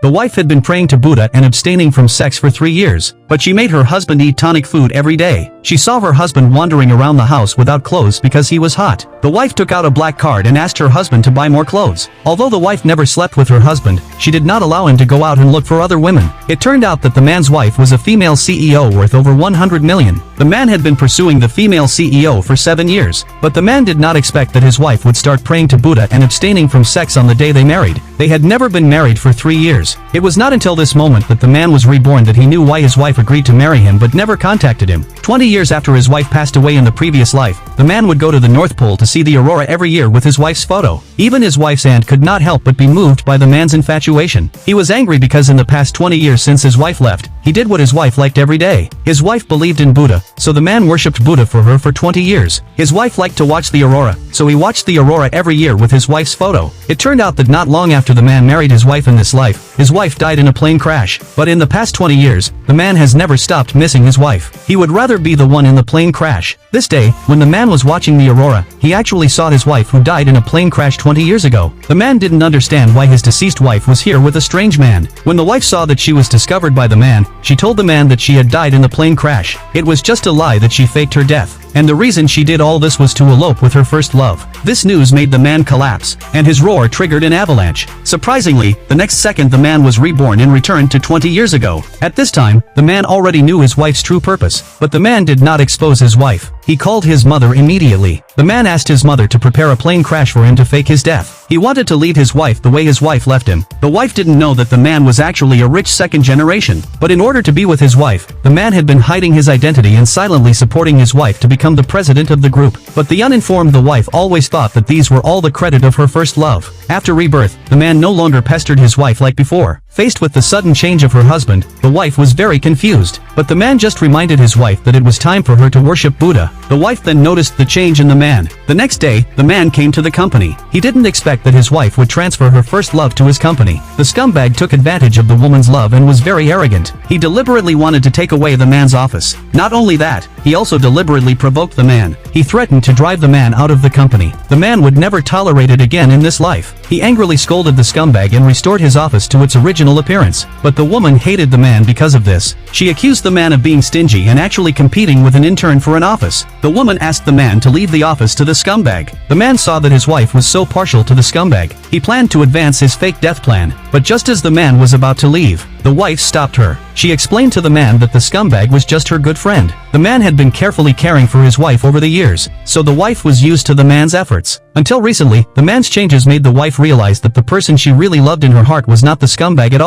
The wife had been praying to Buddha and abstaining from sex for 3 years, but she made her husband eat tonic food every day. She saw her husband wandering around the house without clothes because he was hot. The wife took out a black card and asked her husband to buy more clothes. Although the wife never slept with her husband, she did not allow him to go out and look for other women. It turned out that the man's wife was a female CEO worth over 100 million. The man had been pursuing the female CEO for 7 years, but the man did not expect that his wife would start praying to Buddha and abstaining from sex on the day they married. They had never been married for 3 years. It was not until this moment that the man was reborn that he knew why his wife agreed to marry him but never contacted him. 20 years after his wife passed away in the previous life, the man would go to the North Pole to see the aurora every year with his wife's photo. Even his wife's aunt could not help but be moved by the man's infatuation. He was angry because in the past 20 years since his wife left, he did what his wife liked every day. His wife believed in Buddha, so the man worshipped Buddha for her for 20 years. His wife liked to watch the aurora, so he watched the aurora every year with his wife's photo. It turned out that not long after the man married his wife in this life, his wife died in a plane crash. But in the past 20 years, the man has never stopped missing his wife. He would rather be the one in the plane crash. This day, when the man was watching the aurora, he actually saw his wife who died in a plane crash 20 years ago. The man didn't understand why his deceased wife was here with a strange man. When the wife saw that she was discovered by the man, she told the man that she had died in the plane crash. It was just a lie that she faked her death. And the reason she did all this was to elope with her first love. This news made the man collapse, and his roar triggered an avalanche. Surprisingly, the next second the man was reborn and returned to 20 years ago. At this time, the man already knew his wife's true purpose, but the man did not expose his wife. He called his mother immediately. The man asked his mother to prepare a plane crash for him to fake his death. He wanted to leave his wife the way his wife left him. The wife didn't know that the man was actually a rich second generation. But in order to be with his wife, the man had been hiding his identity and silently supporting his wife to become the president of the group. But the uninformed the wife always thought that these were all the credit of her first love. After rebirth, the man no longer pestered his wife like before. Faced with the sudden change of her husband, the wife was very confused. But the man just reminded his wife that it was time for her to worship Buddha. The wife then noticed the change in the man. The next day, the man came to the company. He didn't expect that his wife would transfer her first love to his company. The scumbag took advantage of the woman's love and was very arrogant. He deliberately wanted to take away the man's office. Not only that, he also deliberately provoked the man. He threatened to drive the man out of the company. The man would never tolerate it again in this life. He angrily scolded the scumbag and restored his office to its original appearance. But the woman hated the man because of this. She accused the man of being stingy and actually competing with an intern for an office. The woman asked the man to leave the office to the scumbag. The man saw that his wife was so partial to the scumbag. He planned to advance his fake death plan. But just as the man was about to leave, the wife stopped her. She explained to the man that the scumbag was just her good friend. The man had been carefully caring for his wife over the years, so the wife was used to the man's efforts. Until recently, the man's changes made the wife realize that the person she really loved in her heart was not the scumbag at all.